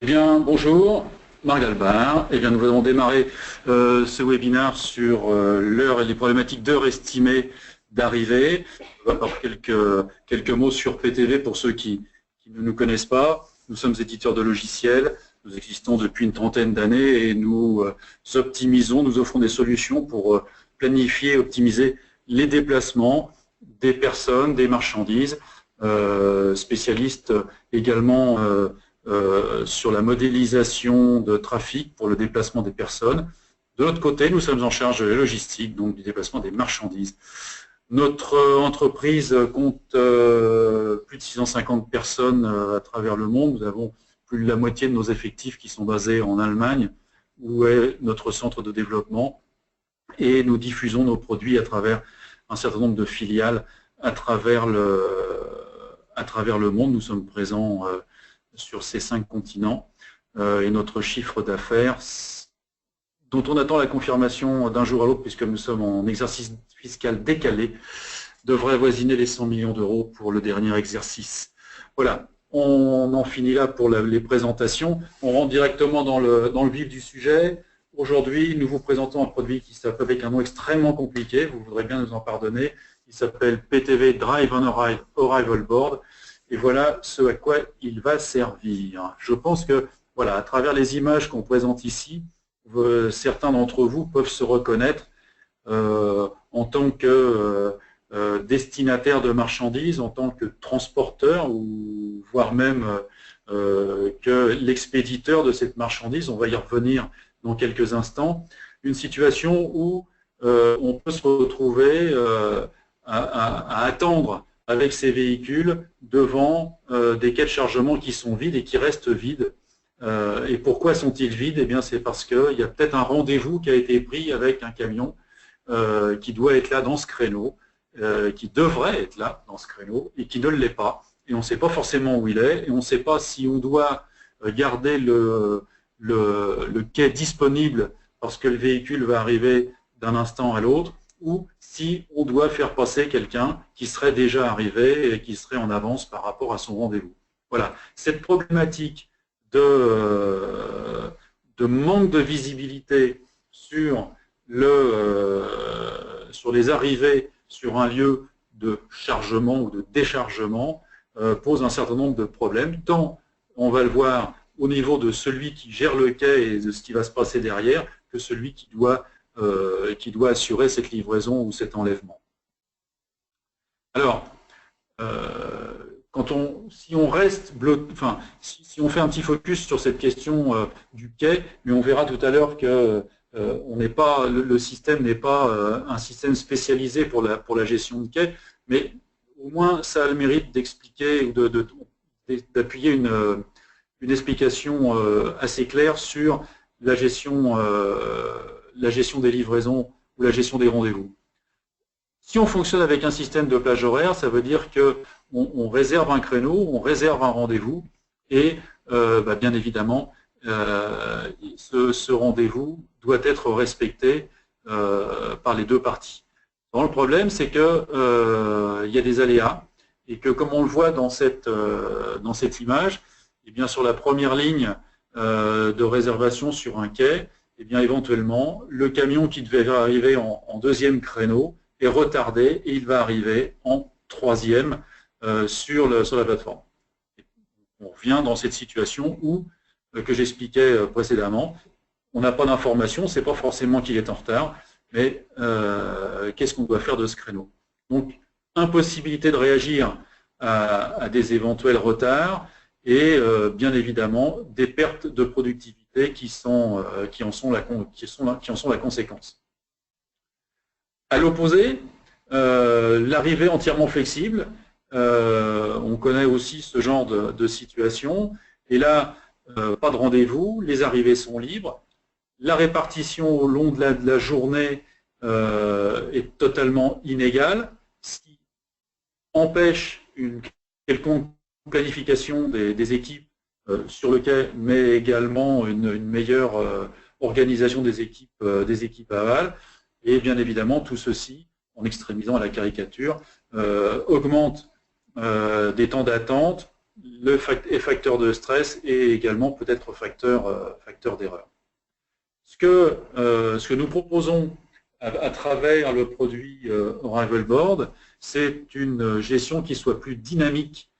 Eh bien, bonjour, Marc Dalbar. Eh bien, nous allons démarrer ce webinaire sur l'heure et les problématiques d'heure estimée d'arrivée. On va avoir quelques mots sur PTV pour ceux qui ne nous connaissent pas. Nous sommes éditeurs de logiciels. Nous existons depuis une trentaine d'années et nous optimisons, nous offrons des solutions pour planifier et optimiser les déplacements des personnes, des marchandises, spécialistes également sur la modélisation de trafic pour le déplacement des personnes. De l'autre côté, nous sommes en charge de la logistique, donc du déplacement des marchandises. Notre entreprise compte plus de 650 personnes à travers le monde. Nous avons plus de la moitié de nos effectifs qui sont basés en Allemagne, où est notre centre de développement. Et nous diffusons nos produits à travers un certain nombre de filiales à travers le monde. Nous sommes présents sur ces 5 continents et notre chiffre d'affaires, dont on attend la confirmation d'un jour à l'autre puisque nous sommes en exercice fiscal décalé, devrait avoisiner les 100 millions d'euros pour le dernier exercice. Voilà, on en finit là pour les présentations. On rentre directement dans le vif du sujet. Aujourd'hui, nous vous présentons un produit qui s'appelle avec un nom extrêmement compliqué, vous voudrez bien nous en pardonner. Il s'appelle PTV Drive on Arrival Board. Et voilà ce à quoi il va servir. Je pense que, voilà, à travers les images qu'on présente ici, certains d'entre vous peuvent se reconnaître en tant que destinataire de marchandises, en tant que transporteur, ou voire même que l'expéditeur de cette marchandise. On va y revenir dans quelques instants. Une situation où on peut se retrouver à attendre avec ces véhicules devant des quais de chargement qui sont vides et qui restent vides. Et pourquoi sont-ils vides? Eh bien, c'est parce qu'il y a peut-être un rendez-vous qui a été pris avec un camion qui doit être là dans ce créneau, qui devrait être là dans ce créneau et qui ne l'est pas. Et on ne sait pas forcément où il est et on ne sait pas si on doit garder le quai disponible parce que le véhicule va arriver d'un instant à l'autre, ou si on doit faire passer quelqu'un qui serait déjà arrivé et qui serait en avance par rapport à son rendez-vous. Voilà, cette problématique de manque de visibilité sur les arrivées sur un lieu de chargement ou de déchargement pose un certain nombre de problèmes, tant on va le voir au niveau de celui qui gère le quai et de ce qui va se passer derrière, que celui qui doit assurer cette livraison ou cet enlèvement. Alors, si on reste si on fait un petit focus sur cette question du quai, mais on verra tout à l'heure que le système n'est pas un système spécialisé pour la gestion de quai, mais au moins ça a le mérite d'expliquer ou d'appuyer une explication assez claire sur la gestion des livraisons ou la gestion des rendez-vous. Si on fonctionne avec un système de plage horaire, ça veut dire qu'on réserve un créneau, on réserve un rendez-vous et bien évidemment, ce rendez-vous doit être respecté par les deux parties. Alors, le problème, c'est qu'il y a des aléas et que, comme on le voit dans cette image, et bien sur la première ligne de réservation sur un quai, et bien éventuellement, le camion qui devait arriver en deuxième créneau est retardé et il va arriver en troisième sur la plateforme. On revient dans cette situation où, que j'expliquais précédemment, on n'a pas d'information, c'est pas forcément qu'il est en retard, mais qu'est-ce qu'on doit faire de ce créneau? Donc, impossibilité de réagir à des éventuels retards et bien évidemment des pertes de productivité qui en sont la conséquence. À l'opposé, l'arrivée entièrement flexible, on connaît aussi ce genre de situation, et là, pas de rendez-vous, les arrivées sont libres, la répartition au long de la journée est totalement inégale, ce qui empêche une quelconque planification des équipes sur le quai, mais également une meilleure organisation des équipes aval. Et bien évidemment, tout ceci, en extrémisant à la caricature, augmente des temps d'attente est facteur de stress et également peut-être facteur d'erreur. Ce que nous proposons à travers le produit Arrival Board, c'est une gestion qui soit plus dynamique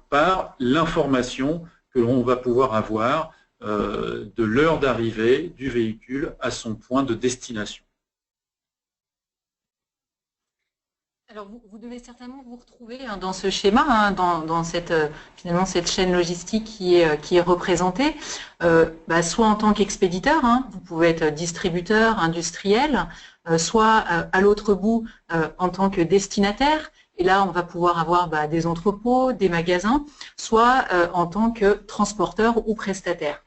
par l'information que l'on va pouvoir avoir de l'heure d'arrivée du véhicule à son point de destination. Alors, vous devez certainement vous retrouver dans ce schéma, dans finalement cette chaîne logistique qui est représentée, soit en tant qu'expéditeur, vous pouvez être distributeur, industriel, soit à l'autre bout en tant que destinataire, et là on va pouvoir avoir des entrepôts, des magasins, soit en tant que transporteur ou prestataire.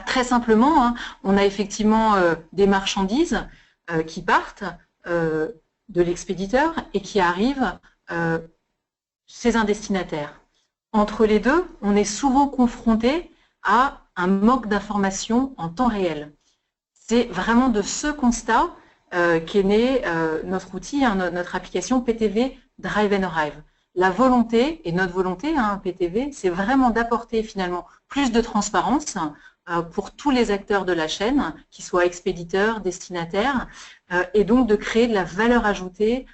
Très simplement, on a effectivement des marchandises qui partent de l'expéditeur et qui arrive chez un destinataire. Entre les deux, on est souvent confronté à un manque d'informations en temps réel. C'est vraiment de ce constat qu'est né notre outil, notre application PTV Drive and Arrive. La volonté, et notre volonté, PTV, c'est vraiment d'apporter finalement plus de transparence pour tous les acteurs de la chaîne, qu'ils soient expéditeurs, destinataires, et donc de créer de la valeur ajoutée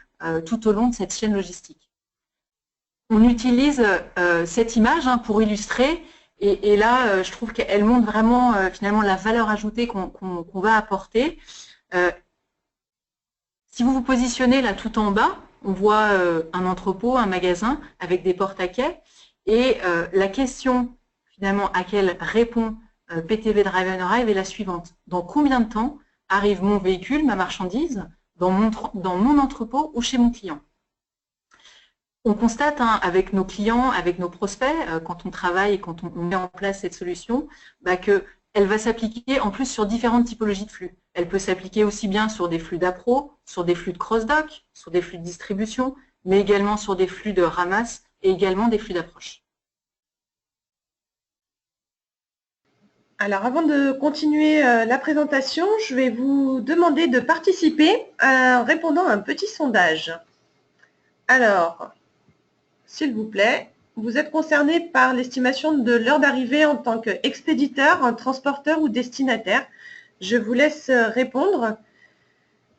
tout au long de cette chaîne logistique. On utilise cette image pour illustrer, et là, je trouve qu'elle montre vraiment finalement la valeur ajoutée qu'on va apporter. Si vous vous positionnez là tout en bas, on voit un entrepôt, un magasin avec des portes à quai, et la question finalement à laquelle répond PTV Drive and Arrive est la suivante. Dans combien de temps arrive mon véhicule, ma marchandise, dans mon entrepôt ou chez mon client? On constate avec nos clients, avec nos prospects, quand on travaille et quand on met en place cette solution, qu'elle va s'appliquer en plus sur différentes typologies de flux. Elle peut s'appliquer aussi bien sur des flux d'appro, sur des flux de cross-dock, sur des flux de distribution, mais également sur des flux de ramasse et également des flux d'approche. Alors, avant de continuer la présentation, je vais vous demander de participer en répondant à un petit sondage. Alors, s'il vous plaît, vous êtes concerné par l'estimation de l'heure d'arrivée en tant qu'expéditeur, transporteur ou destinataire. Je vous laisse répondre.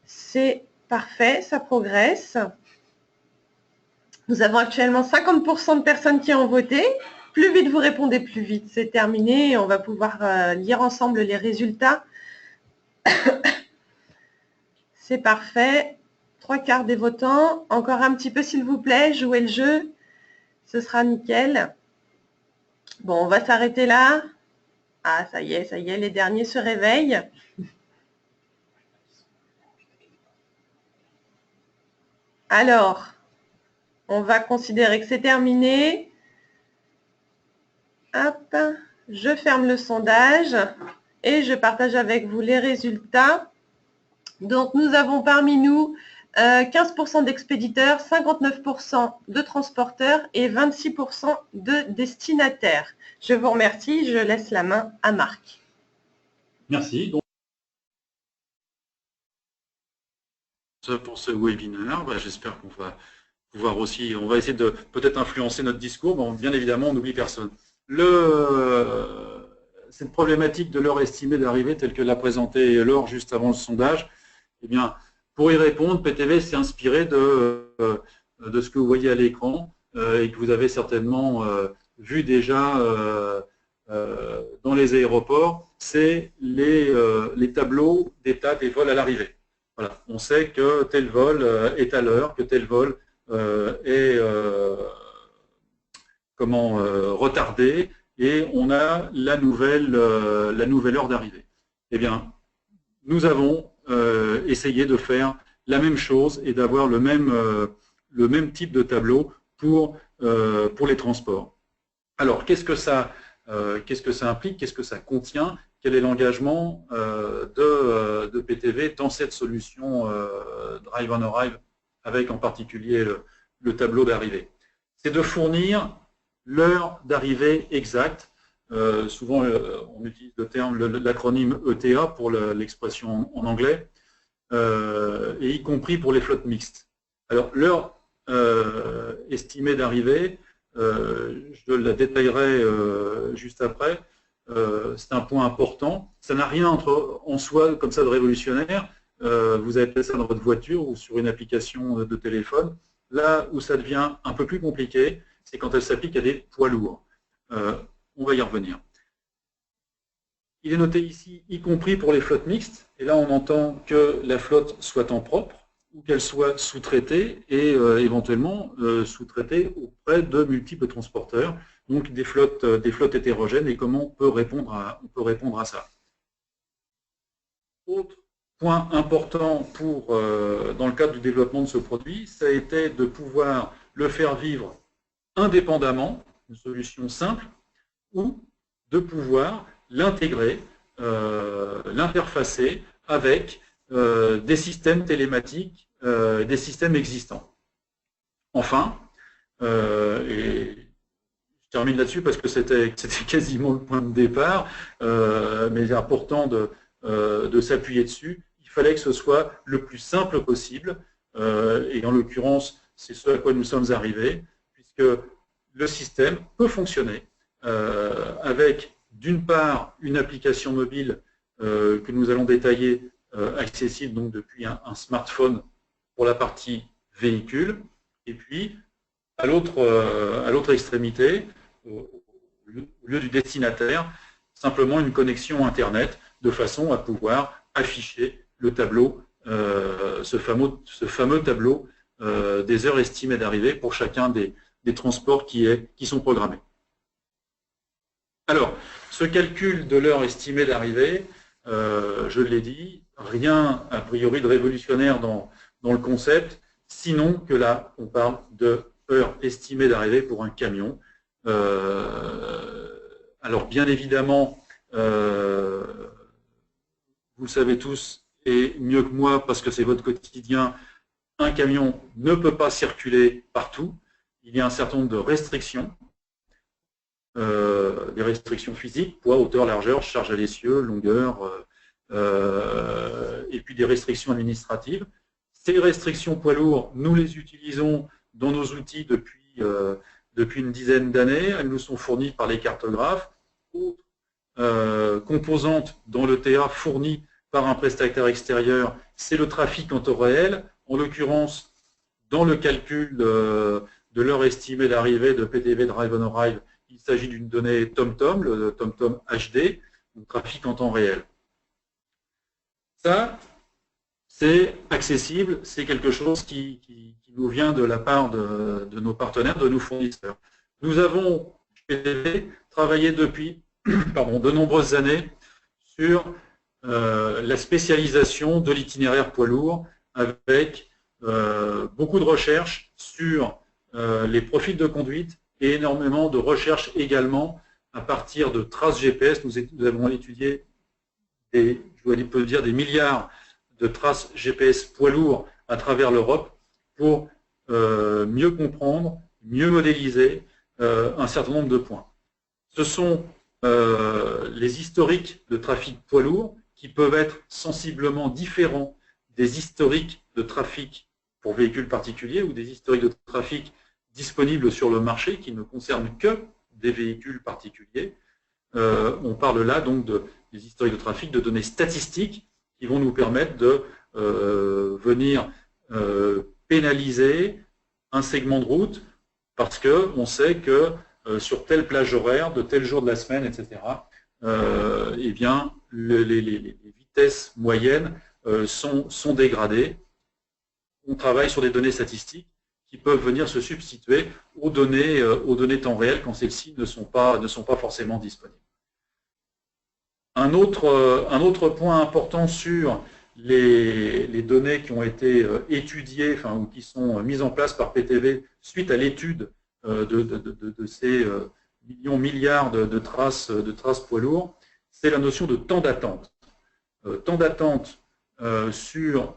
C'est parfait, ça progresse. Nous avons actuellement 50% de personnes qui ont voté. Plus vite vous répondez, plus vite c'est terminé. On va pouvoir lire ensemble les résultats. C'est parfait. 3/4 des votants. Encore un petit peu s'il vous plaît, jouez le jeu. Ce sera nickel. Bon, on va s'arrêter là. Ah, ça y est, les derniers se réveillent. Alors, on va considérer que c'est terminé. Hop, je ferme le sondage et je partage avec vous les résultats. Donc, nous avons parmi nous 15% d'expéditeurs, 59% de transporteurs et 26% de destinataires. Je vous remercie, je laisse la main à Marc. Merci. Pour ce webinaire, j'espère qu'on va pouvoir aussi, on va essayer de peut-être influencer notre discours. Bon, bien évidemment, on n'oublie personne. Cette problématique de l'heure estimée d'arrivée, telle que l'a présentée Laure juste avant le sondage, eh bien, pour y répondre, PTV s'est inspiré de ce que vous voyez à l'écran et que vous avez certainement vu déjà dans les aéroports, c'est les tableaux d'état des vols à l'arrivée. Voilà. On sait que tel vol est à l'heure, que tel vol est retardé, et on a la nouvelle heure d'arrivée. Eh bien, nous avons essayé de faire la même chose et d'avoir le même type de tableau pour les transports. Alors, qu'est-ce que ça implique? Qu'est-ce que ça contient? Quel est l'engagement de PTV dans cette solution Drive and Arrive, avec en particulier le tableau d'arrivée? C'est de fournir l'heure d'arrivée exacte. Souvent, on utilise l'acronyme ETA pour l'expression en anglais, et y compris pour les flottes mixtes. Alors, l'heure estimée d'arrivée, je la détaillerai juste après. C'est un point important. Ça n'a rien en soi comme ça de révolutionnaire. Vous avez fait ça dans votre voiture ou sur une application de téléphone. Là où ça devient un peu plus compliqué, c'est quand elle s'applique à des poids lourds. On va y revenir. Il est noté ici, y compris pour les flottes mixtes. Et là, on entend que la flotte soit en propre ou qu'elle soit sous-traitée et éventuellement sous-traitée auprès de multiples transporteurs. Donc des flottes hétérogènes et comment on peut répondre à ça. Autre point important dans le cadre du développement de ce produit, ça a été de pouvoir le faire vivre indépendamment, une solution simple, ou de pouvoir l'intégrer, l'interfacer avec des systèmes télématiques, des systèmes existants. Enfin, et je termine là-dessus parce que c'était quasiment le point de départ, mais il est important de s'appuyer dessus. Il fallait que ce soit le plus simple possible, et en l'occurrence, c'est ce à quoi nous sommes arrivés, puisque le système peut fonctionner avec, d'une part, une application mobile que nous allons détailler, accessible donc depuis un smartphone pour la partie véhicule, et puis à l'autre extrémité, au lieu du destinataire, simplement une connexion Internet de façon à pouvoir afficher le tableau, ce fameux tableau des heures estimées d'arrivée pour chacun des transports qui sont programmés. Alors, ce calcul de l'heure estimée d'arrivée, je l'ai dit, rien a priori de révolutionnaire dans le concept, sinon que là, on parle de heure estimée d'arrivée pour un camion. Alors, bien évidemment, vous le savez tous, et mieux que moi, parce que c'est votre quotidien, un camion ne peut pas circuler partout. Il y a un certain nombre de restrictions, des restrictions physiques, poids, hauteur, largeur, charge à l'essieu, longueur, et puis des restrictions administratives. Ces restrictions poids lourds, nous les utilisons dans nos outils depuis une dizaine d'années. Elles nous sont fournies par les cartographes. Autre composante dans l'ETA fournie par un prestataire extérieur, c'est le trafic en temps réel. En l'occurrence, dans le calcul de l'heure estimée d'arrivée de PTV Drive on Arrive, il s'agit d'une donnée TomTom, le TomTom HD, donc trafic en temps réel. Ça, c'est accessible, c'est quelque chose qui nous vient de la part de nos partenaires, de nos fournisseurs. Nous avons, PTV, travaillé depuis de nombreuses années sur la spécialisation de l'itinéraire poids lourd avec beaucoup de recherches sur les profils de conduite et énormément de recherches également à partir de traces GPS. Nous avons étudié je peux dire des milliards de traces GPS poids lourds à travers l'Europe pour mieux comprendre, mieux modéliser un certain nombre de points. Ce sont les historiques de trafic poids lourd qui peuvent être sensiblement différents des historiques de trafic pour véhicules particuliers ou des historiques de trafic disponibles sur le marché qui ne concernent que des véhicules particuliers. On parle là donc des historiques de trafic, de données statistiques qui vont nous permettre de venir pénaliser un segment de route parce qu'on sait que sur telle plage horaire, de tel jour de la semaine, etc., eh bien, les vitesses moyennes sont dégradées. On travaille sur des données statistiques qui peuvent venir se substituer aux données temps réel quand celles-ci ne sont pas forcément disponibles. Un autre point important sur les données qui ont été étudiées, ou qui sont mises en place par PTV suite à l'étude de ces milliards de traces poids lourds, c'est la notion de temps d'attente. Temps d'attente sur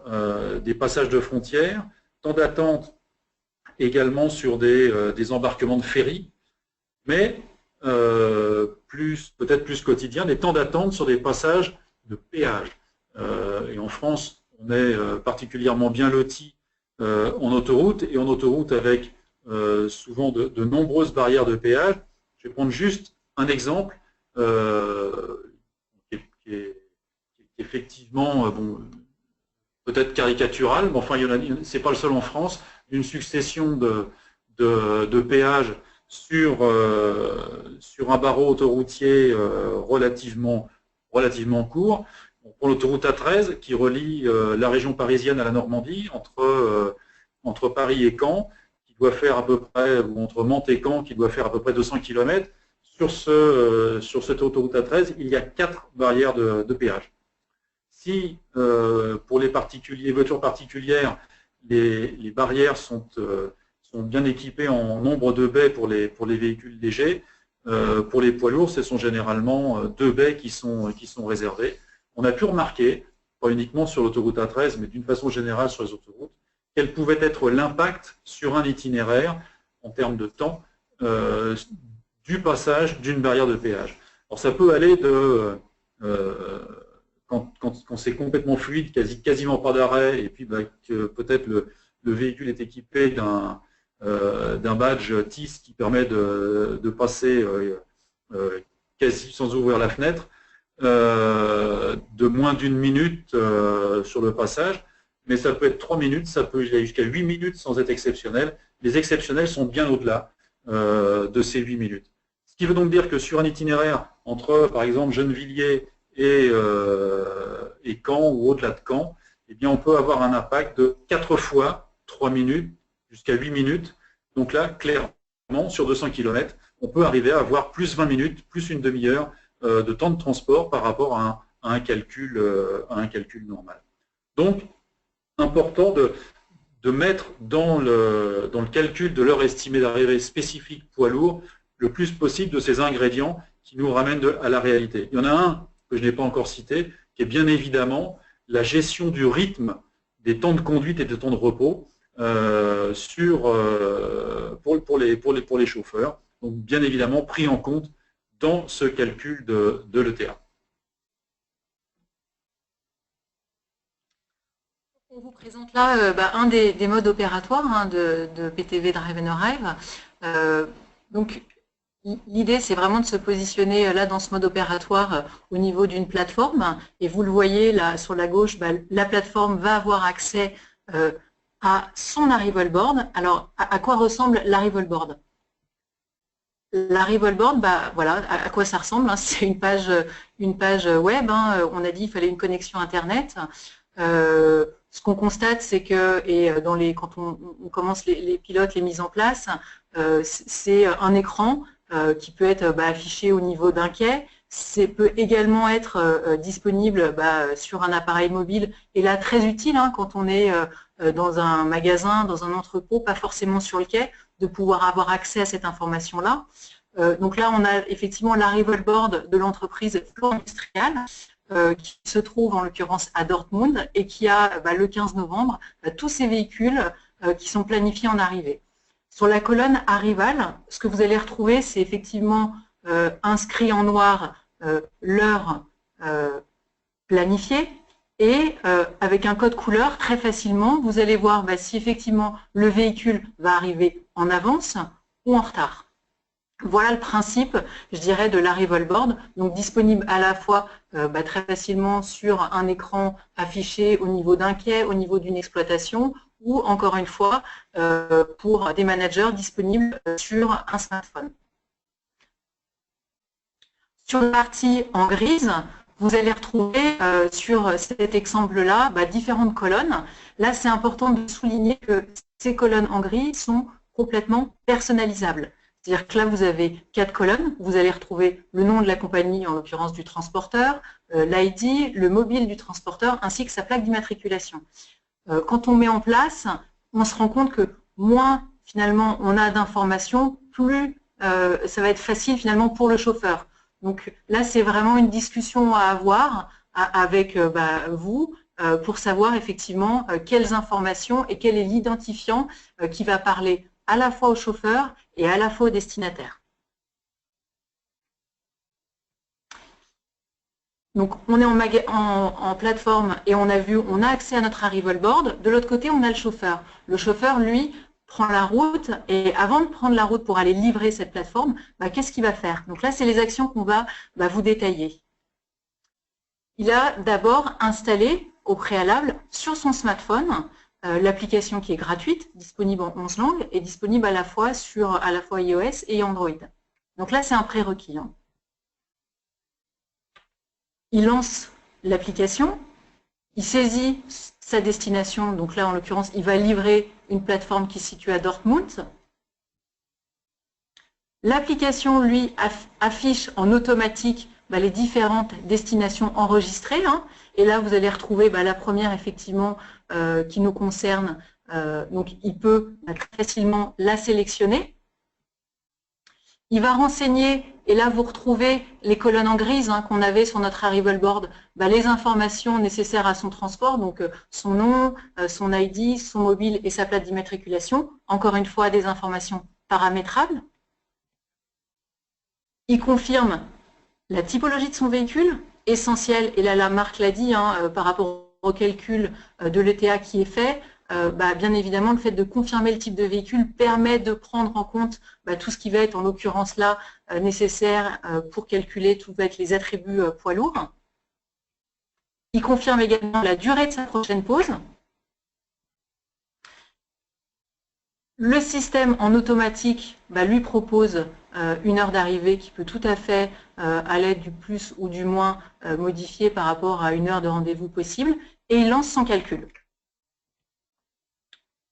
des passages de frontières, temps d'attente également sur des embarquements de ferry, mais peut-être plus quotidien, des temps d'attente sur des passages de péage. Et en France, on est particulièrement bien loti en autoroute, et en autoroute avec souvent de nombreuses barrières de péage. Je vais prendre juste un exemple qui est effectivement peut-être caricatural, mais enfin, c'est pas le seul en France, une succession de péages sur un barreau autoroutier relativement court. Pour l'autoroute A13 qui relie la région parisienne à la Normandie, entre Paris et Caen, qui doit faire à peu près, ou entre Mantes et Caen, qui doit faire à peu près 200 km. Sur cette autoroute A13, il y a 4 barrières de péage. Si pour les voitures particulières, les barrières sont bien équipées en nombre de baies pour les véhicules légers, pour les poids lourds, ce sont généralement 2 baies qui sont réservées. On a pu remarquer, pas uniquement sur l'autoroute A13, mais d'une façon générale sur les autoroutes, quel pouvait être l'impact sur un itinéraire en termes de temps du passage d'une barrière de péage. Alors ça peut aller de quand c'est complètement fluide, quasiment pas d'arrêt, et puis que peut-être le véhicule est équipé d'un badge TIS qui permet de passer quasi sans ouvrir la fenêtre, de moins d'1 minute sur le passage, mais ça peut être 3 minutes, ça peut aller jusqu'à 8 minutes sans être exceptionnel. Les exceptionnels sont bien au-delà de ces 8 minutes. Ce qui veut donc dire que sur un itinéraire entre, par exemple, Gennevilliers et Caen ou au-delà de Caen, eh bien, on peut avoir un impact de 4 fois 3 minutes jusqu'à 8 minutes. Donc là, clairement, sur 200 km, on peut arriver à avoir plus 20 minutes, plus une demi-heure de temps de transport par rapport à un calcul normal. Donc, important de mettre dans le calcul de l'heure estimée d'arrivée spécifique poids lourd le plus possible de ces ingrédients qui nous ramènent à la réalité. Il y en a un que je n'ai pas encore cité, qui est bien évidemment la gestion du rythme des temps de conduite et des temps de repos pour les chauffeurs. Donc, bien évidemment, pris en compte dans ce calcul de l'ETA. On vous présente là un des modes opératoires de PTV Drive and Arrive. Donc, l'idée, c'est vraiment de se positionner là dans ce mode opératoire au niveau d'une plateforme. Et vous le voyez là sur la gauche, la plateforme va avoir accès à son arrival board. Alors, à quoi ressemble l'arrival board? L'arrival board, voilà, à quoi ça ressemble, hein. C'est une page web. Hein. On a dit qu'il fallait une connexion Internet. Ce qu'on constate, c'est que, quand on commence les pilotes, les mises en place, c'est un écran qui peut être affiché au niveau d'un quai. Ça peut également être disponible sur un appareil mobile, et là très utile quand on est dans un magasin, dans un entrepôt, pas forcément sur le quai, de pouvoir avoir accès à cette information-là. Donc là, on a effectivement l'arrival board de l'entreprise Floor Industrial, qui se trouve en l'occurrence à Dortmund et qui a le 15 novembre tous ces véhicules qui sont planifiés en arrivée. Sur la colonne Arrival, ce que vous allez retrouver, c'est effectivement inscrit en noir l'heure planifiée, et avec un code couleur, très facilement, vous allez voir si effectivement le véhicule va arriver en avance ou en retard. Voilà le principe, je dirais, de l'arrival board, donc disponible à la fois très facilement sur un écran affiché au niveau d'un quai, au niveau d'une exploitation, ou encore une fois pour des managers disponibles sur un smartphone. Sur la partie en grise, vous allez retrouver sur cet exemple-là différentes colonnes. Là, c'est important de souligner que ces colonnes en gris sont complètement personnalisables. C'est-à-dire que là, vous avez 4 colonnes. Vous allez retrouver le nom de la compagnie, en l'occurrence du transporteur, l'ID, le mobile du transporteur, ainsi que sa plaque d'immatriculation. Quand on met en place, on se rend compte que moins, finalement, on a d'informations, plus ça va être facile, finalement, pour le chauffeur. Donc là, c'est vraiment une discussion à avoir avec vous pour savoir, effectivement, quelles informations et quel est l'identifiant qui va parler à la fois au chauffeur et à la fois au destinataire. Donc, on est en plateforme et on a accès à notre arrival board. De l'autre côté, on a le chauffeur. Le chauffeur, lui, prend la route et avant de prendre la route pour aller livrer cette plateforme, qu'est-ce qu'il va faire? Donc là, c'est les actions qu'on va vous détailler. Il a d'abord installé au préalable sur son smartphone l'application qui est gratuite, disponible en 11 langues et disponible à la fois sur iOS et Android. Donc là, c'est un prérequis. Il lance l'application, il saisit sa destination, donc là, en l'occurrence, il va livrer une plateforme qui se situe à Dortmund. L'application, lui, affiche en automatique les différentes destinations enregistrées. Et là, vous allez retrouver la première, effectivement, qui nous concerne. Donc, il peut très facilement la sélectionner. Il va renseigner, et là, vous retrouvez les colonnes en grise qu'on avait sur notre arrival board, les informations nécessaires à son transport, donc son nom, son ID, son mobile et sa plaque d'immatriculation. Encore une fois, des informations paramétrables. Il confirme la typologie de son véhicule, essentielle, et là la Marc l'a dit, par rapport au calcul de l'ETA qui est fait, bien évidemment le fait de confirmer le type de véhicule permet de prendre en compte tout ce qui va être en l'occurrence là nécessaire pour calculer tout va être les attributs poids lourds. Il confirme également la durée de sa prochaine pause. Le système en automatique lui propose une heure d'arrivée qui peut tout à fait, à l'aide du plus ou du moins, modifier par rapport à une heure de rendez-vous possible, et il lance son calcul.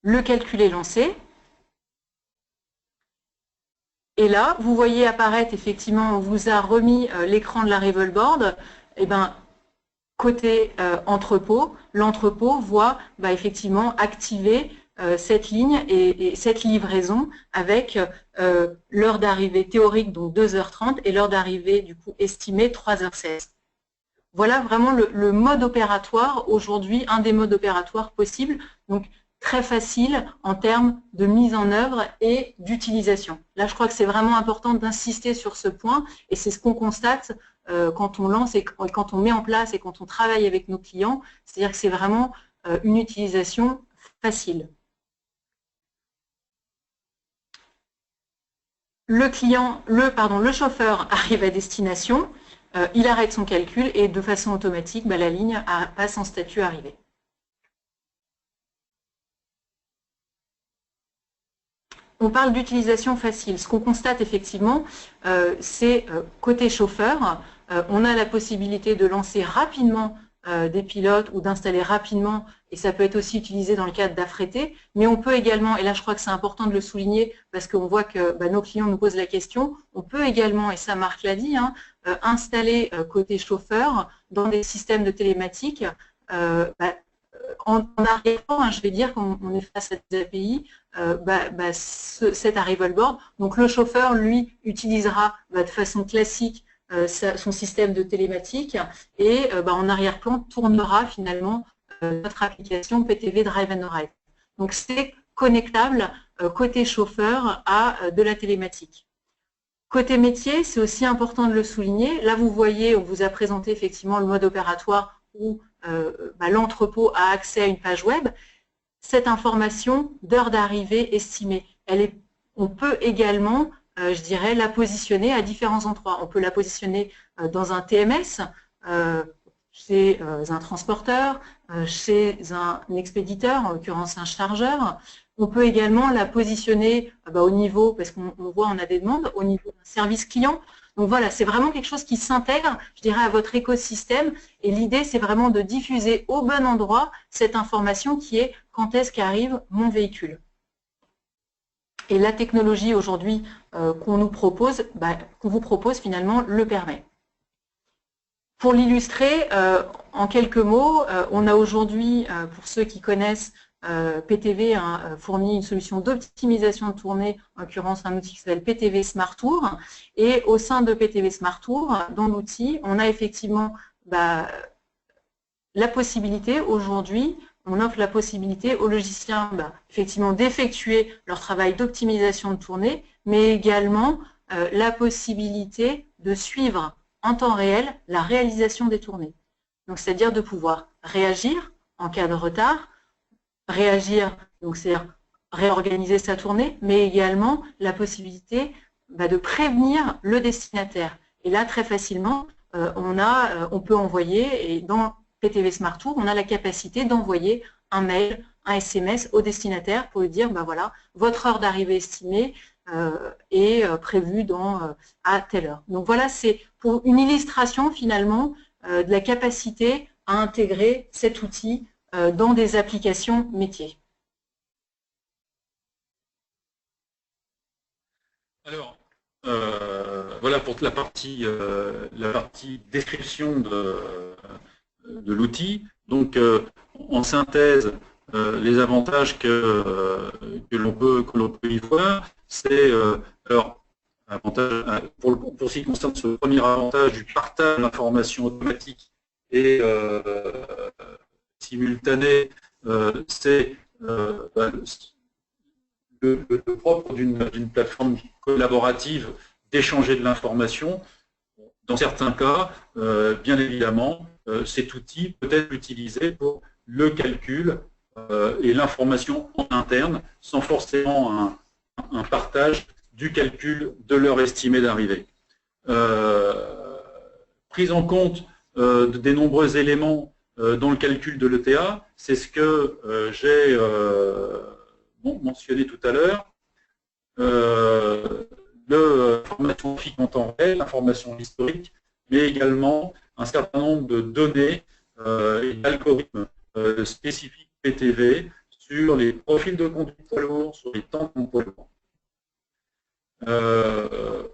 Le calcul est lancé. Et là, vous voyez apparaître, effectivement, on vous a remis l'écran de l'arrival board. Côté entrepôt, l'entrepôt voit effectivement activer cette ligne et cette livraison avec l'heure d'arrivée théorique, donc 2h30, et l'heure d'arrivée du coup estimée 3h16. Voilà vraiment le mode opératoire aujourd'hui, un des modes opératoires possibles, donc très facile en termes de mise en œuvre et d'utilisation. Là, je crois que c'est vraiment important d'insister sur ce point, et c'est ce qu'on constate quand on lance et quand on met en place et quand on travaille avec nos clients, c'est-à-dire que c'est vraiment une utilisation facile. Le chauffeur arrive à destination, il arrête son calcul et de façon automatique, la ligne passe en statut arrivé. On parle d'utilisation facile. Ce qu'on constate effectivement, c'est côté chauffeur, on a la possibilité de lancer rapidement des pilotes ou d'installer rapidement, et ça peut être aussi utilisé dans le cadre d'affréter, mais on peut également, et là je crois que c'est important de le souligner parce qu'on voit que nos clients nous posent la question, on peut également, et ça Marc l'a dit, installer côté chauffeur dans des systèmes de télématique en arrière-plan, je vais dire, quand on est face à des API, cet arrival board, donc le chauffeur, lui, utilisera de façon classique son système de télématique et en arrière-plan tournera finalement notre application PTV Drive and Ride. Donc c'est connectable côté chauffeur à de la télématique. Côté métier, c'est aussi important de le souligner. Là, vous voyez, on vous a présenté effectivement le mode opératoire où l'entrepôt a accès à une page web. Cette information d'heure d'arrivée estimée, on peut également, je dirais, la positionner à différents endroits. On peut la positionner dans un TMS, chez un transporteur, chez un expéditeur, en l'occurrence un chargeur. On peut également la positionner au niveau, parce qu'on voit, on a des demandes, au niveau d'un service client. Donc voilà, c'est vraiment quelque chose qui s'intègre, je dirais, à votre écosystème. Et l'idée, c'est vraiment de diffuser au bon endroit cette information qui est quand est-ce qu'arrive mon véhicule. Et la technologie aujourd'hui qu'on nous propose, qu'on vous propose finalement, le permet. Pour l'illustrer, en quelques mots, on a aujourd'hui, pour ceux qui connaissent, PTV fournit une solution d'optimisation de tournée, en l'occurrence un outil qui s'appelle PTV Smart Tour. Et au sein de PTV Smart Tour, dans l'outil, on a effectivement la possibilité aujourd'hui, on offre la possibilité aux logiciens effectivement d'effectuer leur travail d'optimisation de tournée, mais également la possibilité de suivre en temps réel la réalisation des tournées. Donc c'est-à-dire de pouvoir réagir en cas de retard, réagir, donc c'est-à-dire réorganiser sa tournée, mais également la possibilité de prévenir le destinataire. Et là, très facilement, on peut envoyer, et dans PTV Smart Tour, on a la capacité d'envoyer un mail, un SMS au destinataire pour lui dire, voilà, votre heure d'arrivée estimée est prévue à telle heure. Donc voilà, c'est pour une illustration finalement de la capacité à intégrer cet outil dans des applications métiers. Alors, voilà pour la partie description de l'outil. Donc, en synthèse, les avantages que l'on peut y voir, c'est alors pour ce qui concerne ce premier avantage du partage d'informations automatique et simultané, c'est le propre d'une plateforme collaborative d'échanger de l'information. Dans certains cas, bien évidemment, cet outil peut être utilisé pour le calcul et l'information en interne, sans forcément un partage du calcul de l'heure estimée d'arrivée. Prise en compte des nombreux éléments dans le calcul de l'ETA, c'est ce que j'ai mentionné tout à l'heure. L'information graphique en temps réel, l'information historique, mais également un certain nombre de données et d'algorithmes spécifiques PTV sur les profils de conduite poids lourd, sur les temps de poids lourd.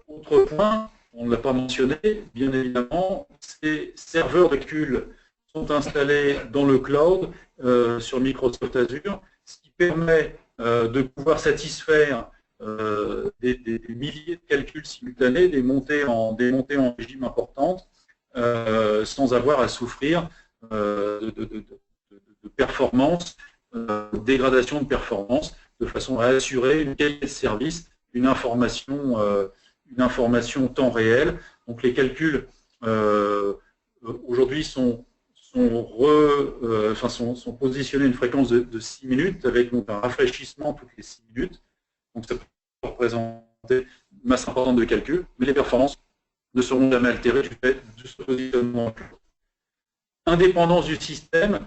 Autre point, on ne l'a pas mentionné, bien évidemment, ces serveurs de calcul sont installés dans le cloud sur Microsoft Azure, ce qui permet de pouvoir satisfaire des milliers de calculs simultanés, des montées en régime importantes, sans avoir à souffrir de performance, dégradation de performance, de façon à assurer une qualité de service, une information temps réel. Donc les calculs aujourd'hui sont positionnés à une fréquence de 6 minutes avec donc un rafraîchissement toutes les 6 minutes. Donc ça peut représenter une masse importante de calculs, mais les performances ne seront jamais altérées du fait de ce positionnement. Indépendance du système,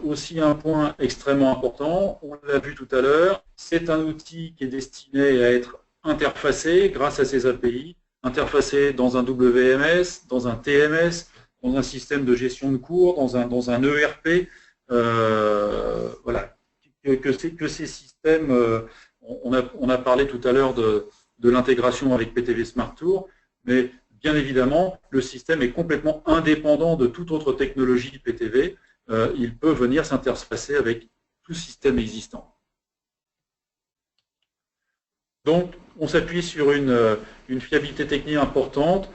aussi un point extrêmement important, on l'a vu tout à l'heure, c'est un outil qui est destiné à être interfacé grâce à ses API, interfacé dans un WMS, dans un TMS, dans un système de gestion de cours, dans un ERP, voilà, que ces systèmes, on a parlé tout à l'heure de l'intégration avec PTV Smart Tour, mais bien évidemment, le système est complètement indépendant de toute autre technologie PTV. Il peut venir s'interfacer avec tout système existant. Donc, on s'appuie sur une fiabilité technique importante,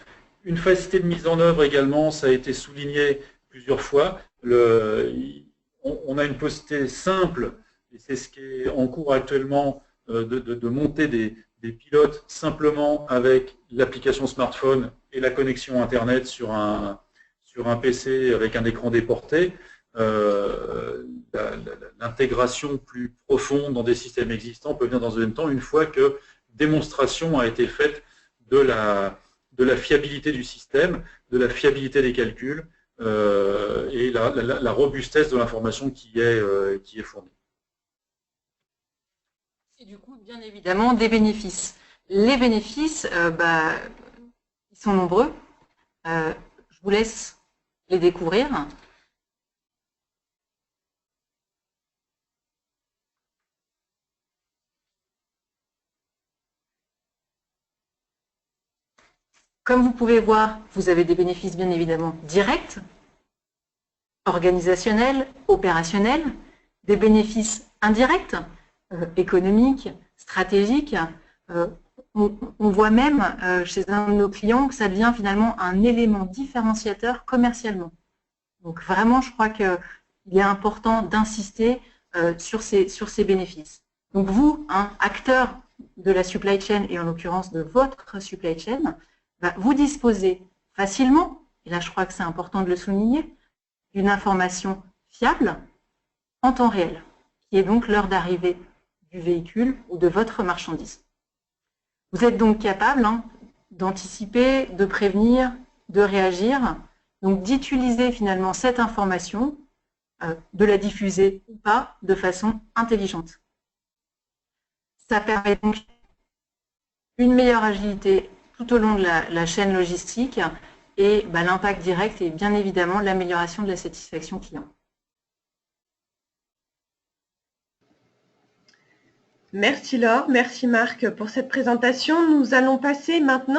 une facilité de mise en œuvre également, ça a été souligné plusieurs fois. On a une possibilité simple, et c'est ce qui est en cours actuellement, de monter des pilotes simplement avec l'application smartphone et la connexion Internet sur un PC avec un écran déporté. L'intégration plus profonde dans des systèmes existants peut venir dans un deuxième temps, une fois que démonstration a été faite de la fiabilité du système, de la fiabilité des calculs et la robustesse de l'information qui est fournie. Et du coup, bien évidemment, des bénéfices. Les bénéfices, ils sont nombreux. Je vous laisse les découvrir. Comme vous pouvez voir, vous avez des bénéfices bien évidemment directs, organisationnels, opérationnels, des bénéfices indirects, économiques, stratégiques. On voit même chez un de nos clients que ça devient finalement un élément différenciateur commercialement. Donc vraiment, je crois qu'il est important d'insister sur ces bénéfices. Donc vous, acteur de la supply chain et en l'occurrence de votre supply chain, vous disposez facilement, et là je crois que c'est important de le souligner, d'une information fiable en temps réel, qui est donc l'heure d'arrivée du véhicule ou de votre marchandise. Vous êtes donc capable d'anticiper, de prévenir, de réagir, donc d'utiliser finalement cette information, de la diffuser ou pas de façon intelligente. Ça permet donc une meilleure agilité tout au long de la chaîne logistique et l'impact direct est bien évidemment l'amélioration de la satisfaction client. Merci Laure, merci Marc pour cette présentation. Nous allons passer maintenant